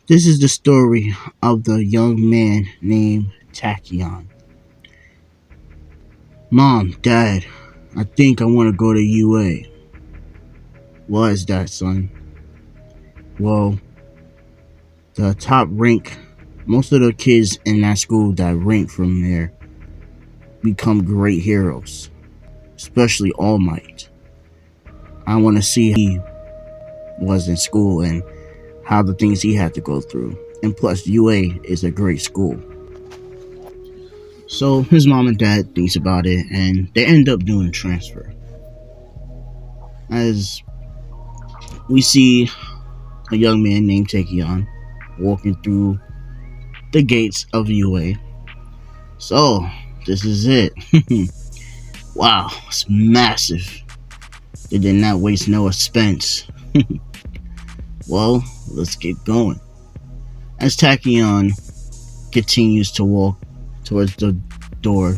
This is the story of the young man named Tachyon. Mom, Dad, I think I want to go to UA. Why is that, son? Well, the top rank, most of the kids in that school that rank from there become great heroes, especially All Might. I want to see how he was in school and how the things he had to go through. And plus, UA is a great school. So his mom and dad thinks about it, and they end up doing a transfer. As we see a young man named Taekyon walking through the gates of UA. So this is it. Wow, it's massive. They did not waste no expense. Well, let's get going. As Tachyon continues to walk towards the door,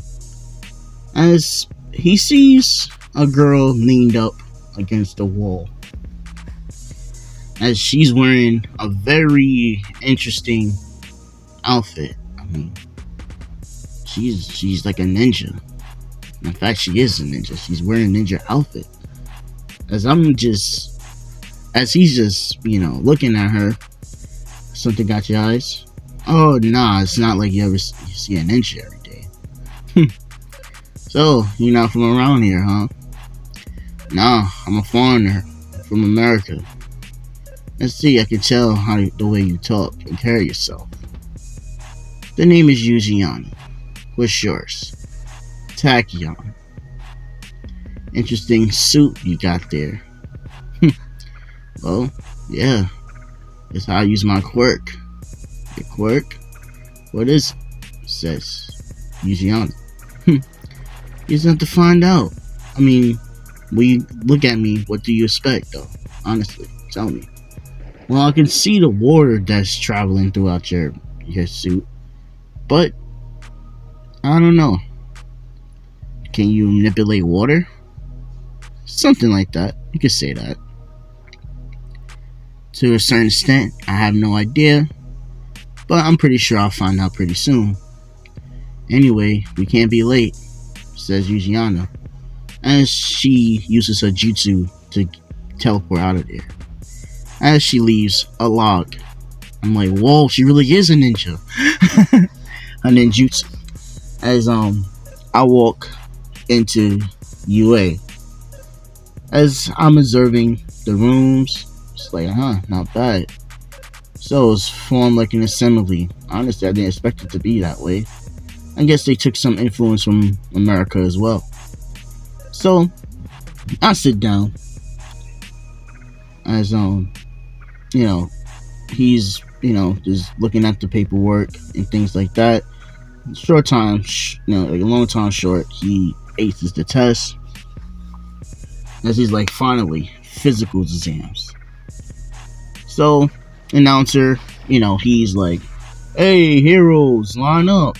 as he sees a girl leaned up against the wall, as she's wearing a very interesting outfit. I mean, she's like a ninja. In fact, she is a ninja. She's wearing a ninja outfit. As he's just, looking at her, something got your eyes. Oh, nah, it's not like you see a ninja every day. So, you're not from around here, huh? Nah, I'm a foreigner from America. Let's see, I can tell the way you talk and carry yourself. The name is Yujiana. What's yours? Tachyon. Interesting suit you got there. Well, yeah. That's how I use my quirk. Your quirk? What is it? Says Yujiana. You just have to find out. I mean, when you look at me, what do you expect, though? Honestly, tell me. Well, I can see the water that's traveling throughout your suit, but I don't know. Can you manipulate water? Something like that. You could say that. To a certain extent, I have no idea, but I'm pretty sure I'll find out pretty soon. Anyway, we can't be late, says Yujiana, as she uses her jutsu to teleport out of there. As she leaves a log, I'm like, whoa, she really is a ninja. A ninjutsu. As I walk into UA, as I'm observing the rooms, it's like, not bad. So it's formed like an assembly. Honestly, I didn't expect it to be that way. I guess they took some influence from America as well. So I sit down as he's just looking at the paperwork and things like that. Short time, like a long time short, he aces the test. As he's like, finally, physical exams. So, announcer, he's like, hey, heroes, line up.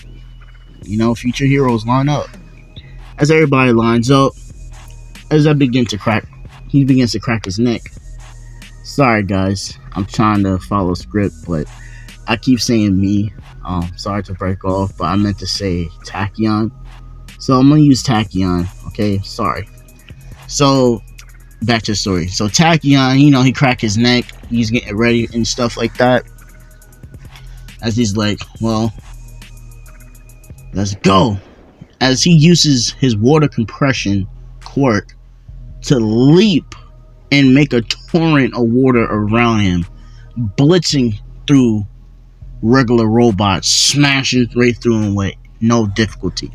Future heroes, line up. As everybody lines up, as he begins to crack his neck. Sorry, guys, I'm trying to follow script, but I keep saying me. Sorry to break off, but I meant to say Tachyon. So I'm gonna use Tachyon, okay? Sorry. So, back to the story. So Tachyon, he cracked his neck. He's getting ready and stuff like that. As he's like, well, let's go. As he uses his water compression quirk to leap and make a torrent of water around him, blitzing through regular robots, smashing right through them with no difficulty.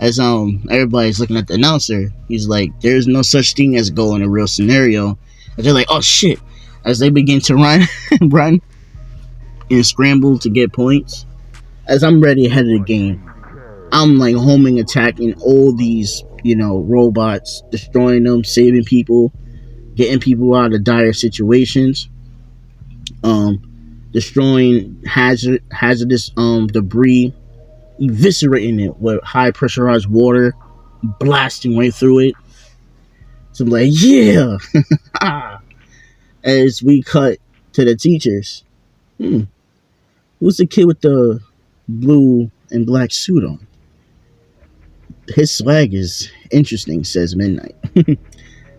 As everybody's looking at the announcer, he's like, there's no such thing as go in a real scenario. And they're like, oh shit. As they begin to run and scramble to get points, as I'm ready ahead of the game, I'm like homing attacking all these robots, destroying them, saving people, getting people out of dire situations, destroying hazardous debris, eviscerating it with high pressurized water, blasting right through it. So I'm like, yeah. As we cut to the teachers, Hmm. Who's the kid with the blue and black suit on? His swag is interesting, says Midnight.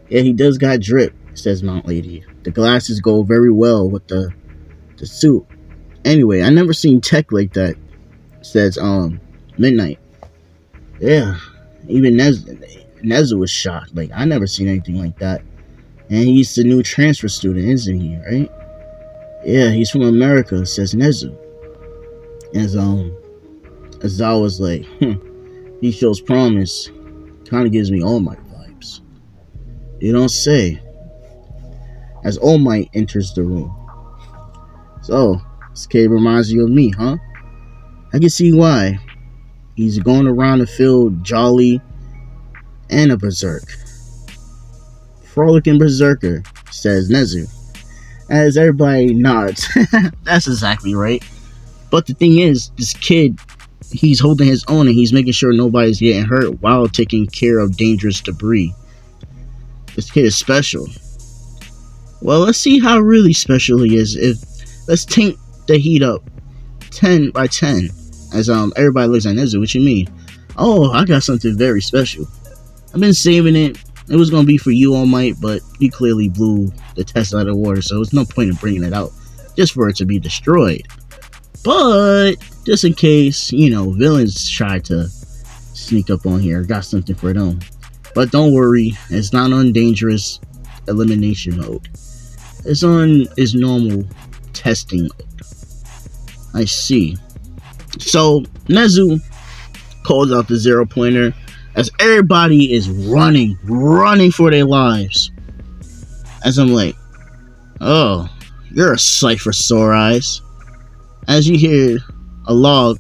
Yeah, he does got drip, says Mount Lady. The glasses go very well with the suit. Anyway, I never seen tech like that, says Midnight. Yeah. Even Nezu was shocked. Like, I never seen anything like that. And he's the new transfer student, isn't he, right? Yeah, he's from America, says Nezu. As Azawa's like, he shows promise. Kinda gives me All Might vibes. You don't say. As All Might enters the room. So, this kid reminds you of me, huh? I can see why. He's going around the field jolly and a berserk. Frolicking berserker, says Nezu. As everybody nods. That's exactly right. But the thing is, this kid, he's holding his own and he's making sure nobody's getting hurt while taking care of dangerous debris. This kid is special. Well, let's see how really special he is. Let's tank the heat up 10 by 10. As everybody looks at Nezu, what you mean? Oh, I got something very special. I've been saving it. It was gonna be for you, All Might, but you clearly blew the test out of the water, so there's no point in bringing it out just for it to be destroyed. But just in case, villains try to sneak up on here, got something for them. But don't worry, it's not on dangerous elimination mode. It's on its normal testing mode. I see. So Nezu calls out the 0-pointer as everybody is running for their lives. As I'm like, oh, you're a sight for sore eyes. As you hear a log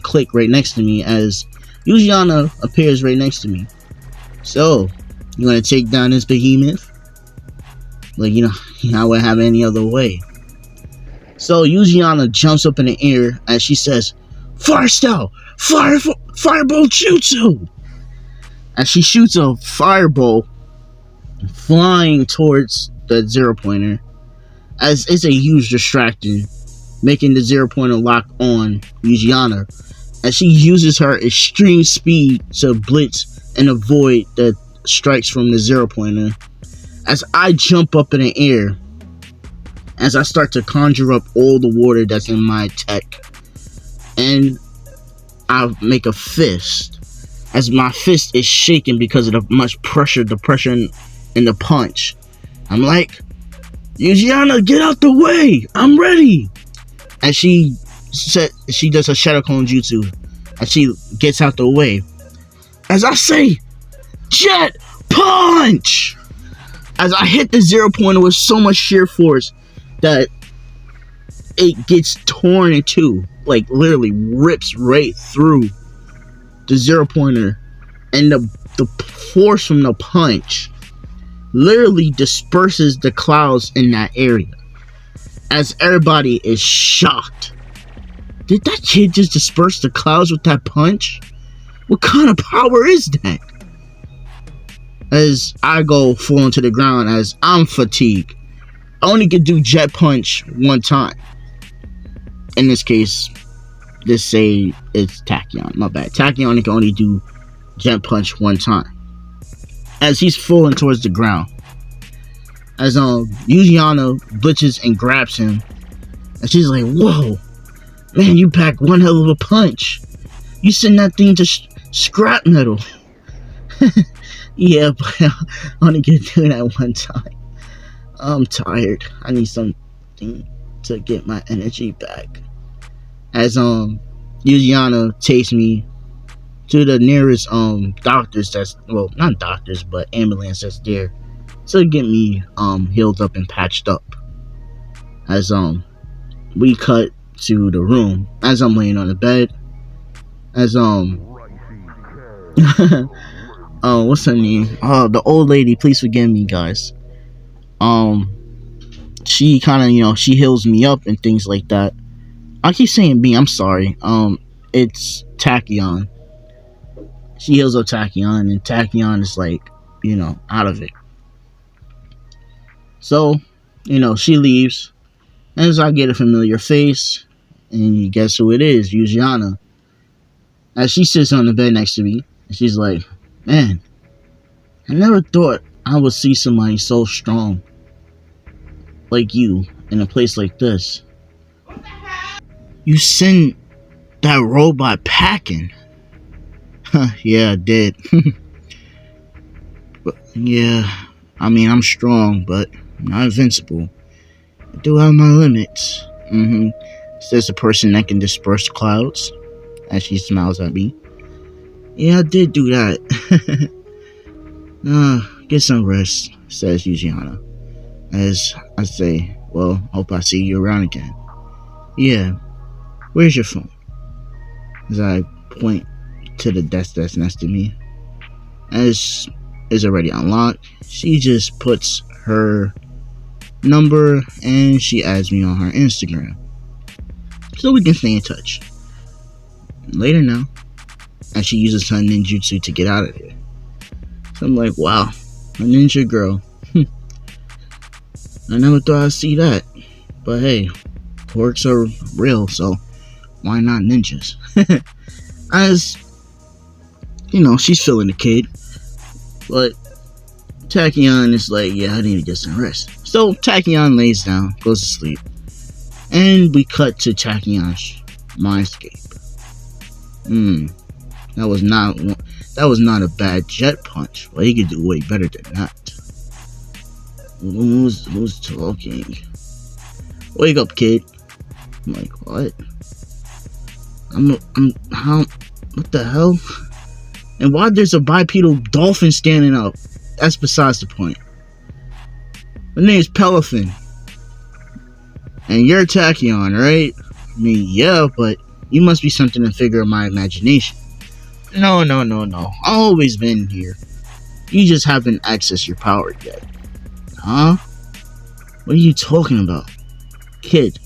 click right next to me as Yujiana appears right next to me. So, you want to take down this behemoth? Like, I wouldn't have any other way. So, Yujiana jumps up in the air as she says, Fire style! Fireball jutsu! As she shoots a fireball flying towards the 0-pointer, as it's a huge distraction, making the 0-pointer lock on Yujiana, as she uses her extreme speed to blitz and avoid the strikes from the 0-pointer. As I jump up in the air, as I start to conjure up all the water that's in my tech, and I make a fist, as my fist is shaking because of the much pressure, the pressure in the punch. I'm like, Yujiana, get out the way! I'm ready! As she does her Shadow Clone Jutsu, as she gets out the way. As I say, Jet Punch! As I hit the 0-pointer with so much sheer force that it gets torn in two, like literally rips right through the 0-pointer, and the force from the punch literally disperses the clouds in that area. As everybody is shocked. Did that kid just disperse the clouds with that punch? What kind of power is that? As I go falling to the ground as I'm fatigued. I only can do Jet Punch one time. In this case, let's say it's Tachyon. My bad. Tachyon can only do Jet Punch one time. As he's falling towards the ground. As Yujiana blitzes and grabs him. And she's like, whoa. Man, you pack one hell of a punch. You send that thing to scrap metal. Yeah, but I only get to do that one time. I'm tired. I need something to get my energy back. As Yujiana takes me to the nearest doctors that's, well, not doctors, but ambulance that's there to get me healed up and patched up. As we cut to the room as I'm laying on the bed. As what's her name? The old lady, please forgive me, guys. She kind of, she heals me up and things like that. I keep saying me, I'm sorry. It's Tachyon. She heals up Tachyon, and Tachyon is like, out of it. So, she leaves. As I get a familiar face, and you guess who it is, Yujiana. As she sits on the bed next to me, and she's like, man, I never thought I would see somebody so strong like you in a place like this. You sent that robot packing. Huh, yeah, I did. But, yeah, I mean, I'm strong, but I'm not invincible. I do have my limits. Says the person that can disperse clouds, as she smiles at me. Yeah, I did do that. Get some rest, says Yujiana. As I say, well, hope I see you around again. Yeah, where's your phone? As I point to the desk that's next to me. As is already unlocked, she just puts her number and she adds me on her Instagram. So we can stay in touch. Later now, as she uses her ninjutsu to get out of there. So I'm like, wow, a ninja girl. I never thought I'd see that. But hey, quirks are real, so why not ninjas? As, you know, she's feeling the kid. But Tachyon is like, yeah, I need to get some rest. So Tachyon lays down, goes to sleep. And we cut to Tachyon's mindscape. That was not a bad jet punch. Well, he could do way better than that. Who's talking? Wake up, kid. I'm like, what? What the hell? And why there's a bipedal dolphin standing up? That's besides the point. My name's Pelifin. And you're Tachyon, right? I mean, yeah, but you must be something in figure of my imagination. No. I've always been here. You just haven't accessed your power yet. Huh? What are you talking about? Kid,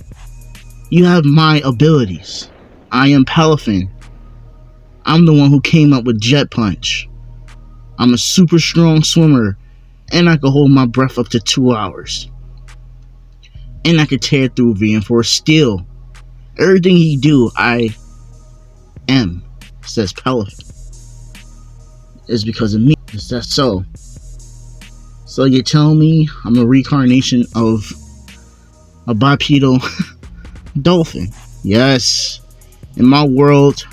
you have my abilities. I am Pelifin. I'm the one who came up with Jet Punch. I'm a super strong swimmer, and I can hold my breath up to 2 hours. And I can tear through reinforced steel. Everything you do, I am, says Pelifin. It's because of me. Is that so? So you tell me I'm a reincarnation of a bipedal dolphin? Yes. In my world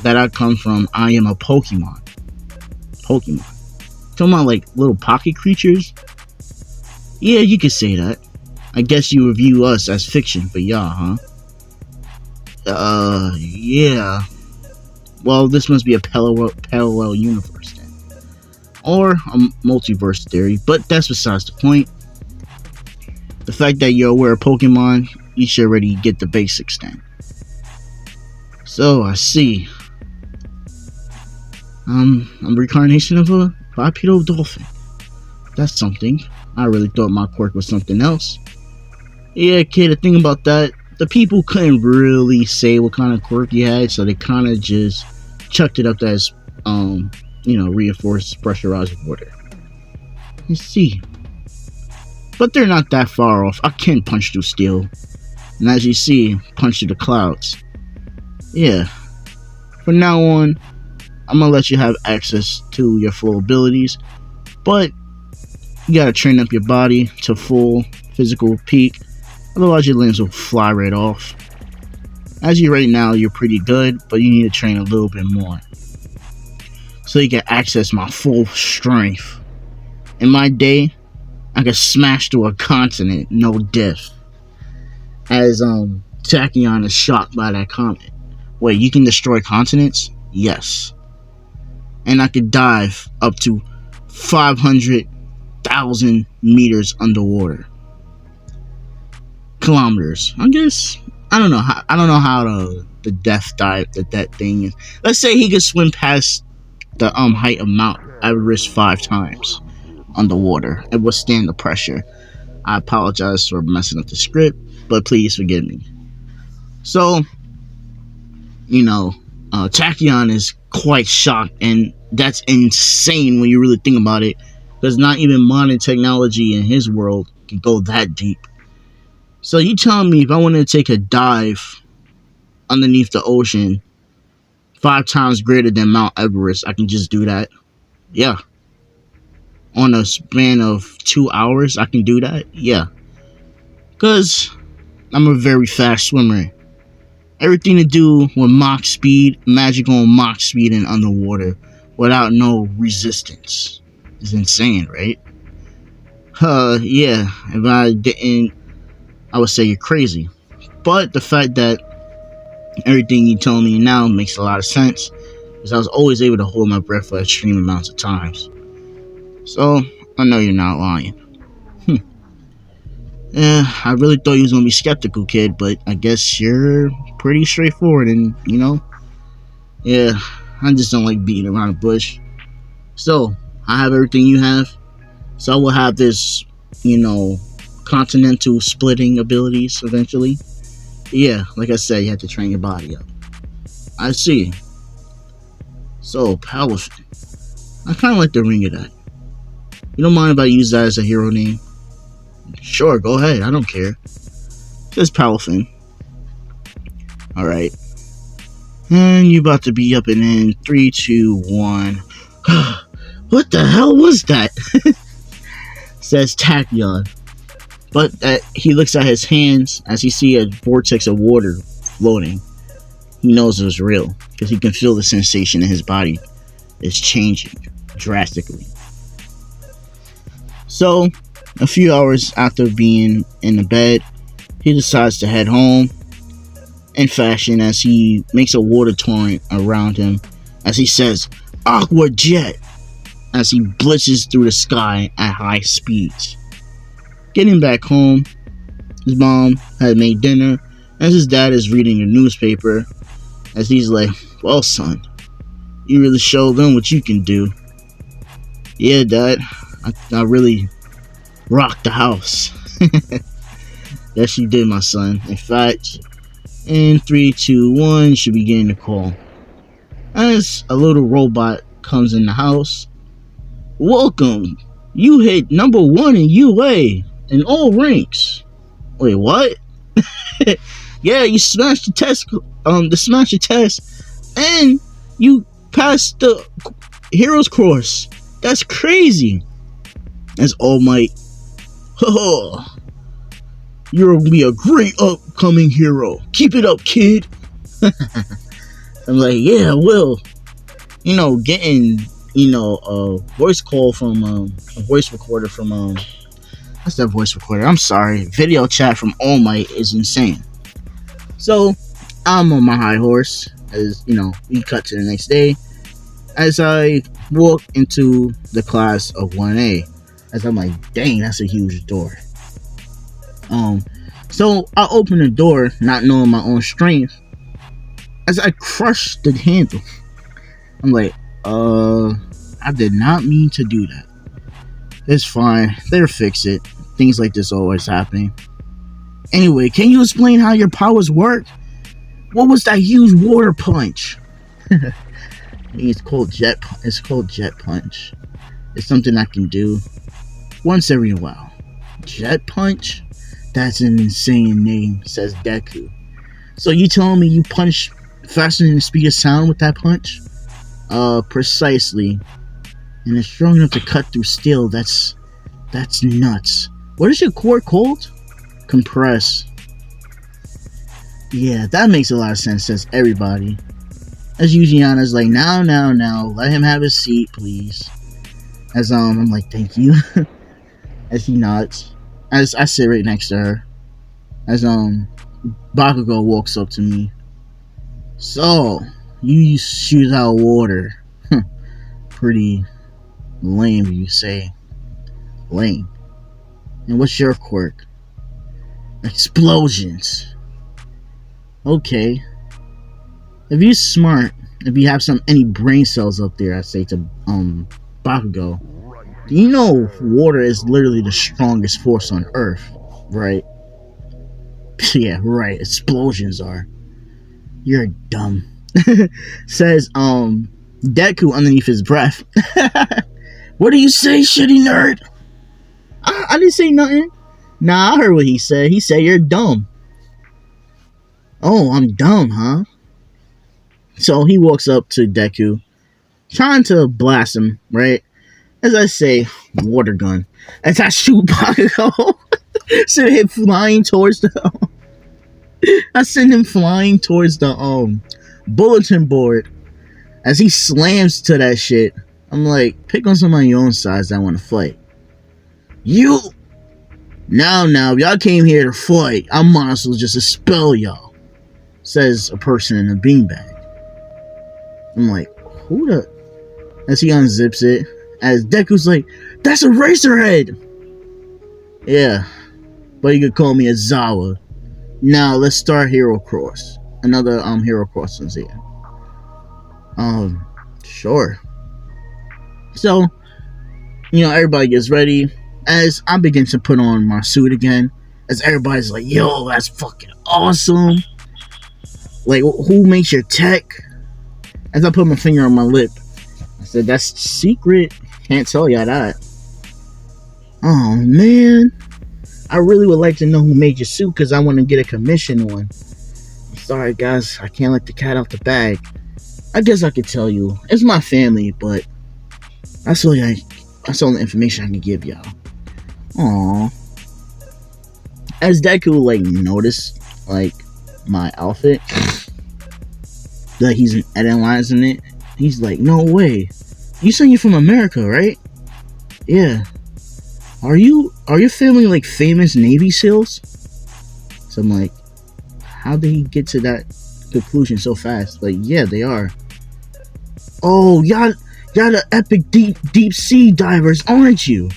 that I come from, I am a Pokemon. Talking about like little pocket creatures? Yeah, you could say that. I guess you review us as fiction for y'all, huh? Yeah. Well, this must be a parallel universe then. Or a multiverse theory, but that's besides the point. The fact that you're aware of Pokemon, you should already get the basics then. So, I see. I'm a reincarnation of a bipedal dolphin. That's something. I really thought my quirk was something else. Yeah, kid, the thing about that, the people couldn't really say what kind of quirk you had, so they kind of just chucked it up as, reinforced pressurized water. You see. But they're not that far off. I can punch through steel. And as you see, punch through the clouds. Yeah. From now on, I'm gonna let you have access to your full abilities, but you gotta train up your body to full physical peak, otherwise your limbs will fly right off. As you right now, you're pretty good, but you need to train a little bit more, so you can access my full strength. In my day, I could smash through a continent, no diff. As Tachyon is shocked by that comment. Wait, you can destroy continents? Yes. And I could dive up to 500,000 meters underwater. Kilometers. I guess. I don't know how the depth dive that thing is. Let's say he could swim past the height of Mount Everest 5 times underwater and withstand the pressure. I apologize for messing up the script, but please forgive me. So, Tachyon is quite shocked, and that's insane when you really think about it, because not even modern technology in his world can go that deep. So you telling me if I wanted to take a dive underneath the ocean 5 times greater than Mount Everest, I can just do that? Yeah. On a span of 2 hours, I can do that? Yeah. Because I'm a very fast swimmer. Everything to do with Mach speed, imagine going Mach speed in underwater without no resistance. It's insane, right? Yeah. If I didn't, I would say you're crazy. But the fact that everything you telling me now makes a lot of sense, because I was always able to hold my breath for extreme amounts of times. So, I know you're not lying. Yeah, I really thought you was going to be skeptical, kid, but I guess you're pretty straightforward and, yeah, I just don't like beating around the bush. So, I have everything you have. So, I will have this, continental splitting abilities eventually. Yeah, like I said, you have to train your body up. I see. So, Palafin. I kind of like the ring of that. You don't mind if I use that as a hero name? Sure, go ahead. I don't care. Just Palafin. Alright. And you about to be up and in 3, 2, 1. What the hell was that? Says Tachyon. But he looks at his hands as he sees a vortex of water floating. He knows it was real because he can feel the sensation in his body is changing drastically. So, a few hours after being in the bed, he decides to head home in fashion as he makes a water torrent around him as he says, "Aqua Jet," as he blitzes through the sky at high speeds. Getting back home, his mom had made dinner as his dad is reading a newspaper as he's like, "Well, son, you really showed them what you can do." "Yeah, Dad, I really rocked the house." "Yes, you did, my son. In fact, in 3, 2, 1, you should be getting the call." As a little robot comes in the house, "Welcome. You hit #1 in UA in all ranks." "Wait, what?" "Yeah, you smashed the test. Smash the test, and you passed the heroes course. That's crazy." As All Might, "Oh, you're gonna be a great upcoming hero. Keep it up, kid." I'm like, "Yeah, I will." Getting a voice call from a voice recorder from what's that voice recorder? I'm sorry, video chat from All Might is insane. So I'm on my high horse as we cut to the next day as I walk into the class of 1A. As I'm like, dang, that's a huge door. So I open the door, not knowing my own strength, as I crush the handle. I'm like, I did not mean to do that. It's fine. They'll fix it. Things like this always happen. Anyway, can you explain how your powers work? What was that huge water punch? It's called jet. It's called jet punch. It's something I can do once every while. Jet punch? That's an insane name, says Deku. So you telling me you punch faster than the speed of sound with that punch? Precisely. And it's strong enough to cut through steel. That's nuts. What is your core called? Compress. Yeah, that makes a lot of sense, says everybody. As Yujiana's like, now, let him have his seat, please. As I'm like, thank you. As he nods. As I sit right next to her. As Bakugo walks up to me. "So, you shoot out water. Pretty lame, you say." "Lame. And what's your quirk?" "Explosions." "Okay. If you're smart, if you have any brain cells up there," I say to Bakugo, "you know water is literally the strongest force on Earth, right?" "Yeah, right. Explosions are." "You're dumb," says Deku underneath his breath. "What do you say, shitty nerd?" I didn't say nothing. Nah, I heard what he said. He said you're dumb. Oh, I'm dumb, huh? So he walks up to Deku, trying to blast him, right? As I say, water gun. As I shoot Bakugo, send him flying towards the. I send him flying towards the bulletin board. As he slams to that shit, I'm like, pick on somebody your own size that want to fight. You. Now, y'all came here to fight. I might as well just expel y'all. Says a person in a beanbag. I'm like, who the? As he unzips it, as Deku's like, that's a Eraserhead! Yeah, but you could call me a Zawa. Now, let's start Hero Cross. Another Hero Cross is here. Sure. So, everybody gets ready. As I begin to put on my suit again. As everybody's like, yo, that's fucking awesome. Like, who makes your tech? As I put my finger on my lip. I said, that's secret. Can't tell y'all that. Oh, man. I really would like to know who made your suit because I want to get a commission on. I'm sorry, guys. I can't let the cat out the bag. I guess I could tell you. It's my family, but that's all the information I can give y'all. Aww. As Deku, noticed, my outfit, that he's analyzing it, he's like, no way. You said you're from America, right? Yeah. Are your family famous Navy SEALs? So I'm like, how did he get to that conclusion so fast? Yeah, they are. Oh, y'all the epic deep sea divers, aren't you?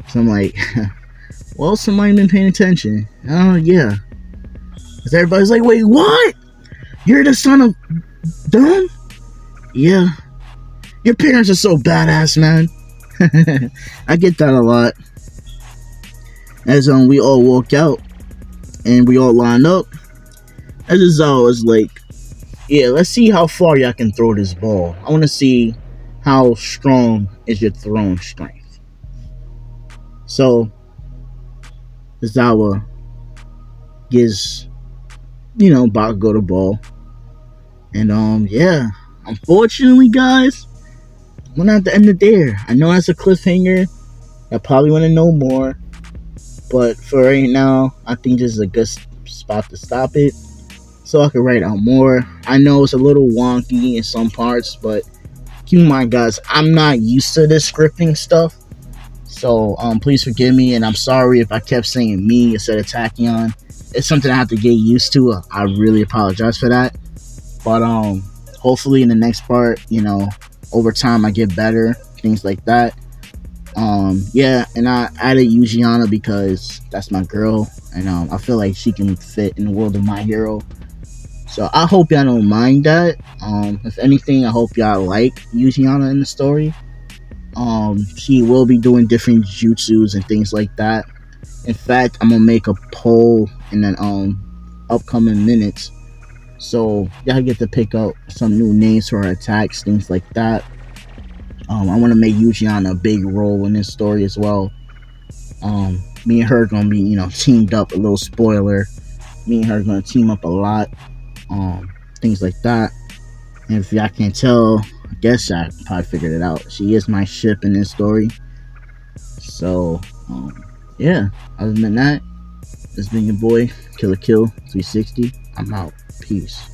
So I'm like, well, somebody been paying attention. Oh, yeah. Because everybody's like, wait, what? You're the son of Dom? Yeah. Your parents are so badass, man. I get that a lot. As we all walk out and we all line up, as Zawa is like, yeah, let's see how far y'all can throw this ball. I want to see how strong is your throwing strength. So Zawa gives Bakugo the ball, and yeah, unfortunately, guys, we're not at the end of there. I know that's a cliffhanger. I probably want to know more, but for right now, I think this is a good spot to stop it, so I can write out more. I know it's a little wonky in some parts, but keep in mind, guys, I'm not used to this scripting stuff, so please forgive me, and I'm sorry if I kept saying me instead of Tachyon. It's something I have to get used to. I really apologize for that, but hopefully in the next part, over time I get better, things like that. Yeah, and I added Yujiana because that's my girl, and I feel like she can fit in the world of My Hero. So I hope y'all don't mind that. If anything, I hope y'all like Yujiana in the story. She will be doing different jutsus and things like that. In fact, I'm gonna make a poll in the upcoming minutes, so y'all get to pick up some new names for her attacks, things like that. I want to make Yujiana a big role in this story as well. Me and her are gonna be teamed up. A little spoiler: me and her are gonna team up a lot. Things like that. And if y'all can't tell, I guess I probably figured it out. She is my ship in this story. So yeah. Other than that, this has been your boy Killer Kill 360. I'm out. Peace.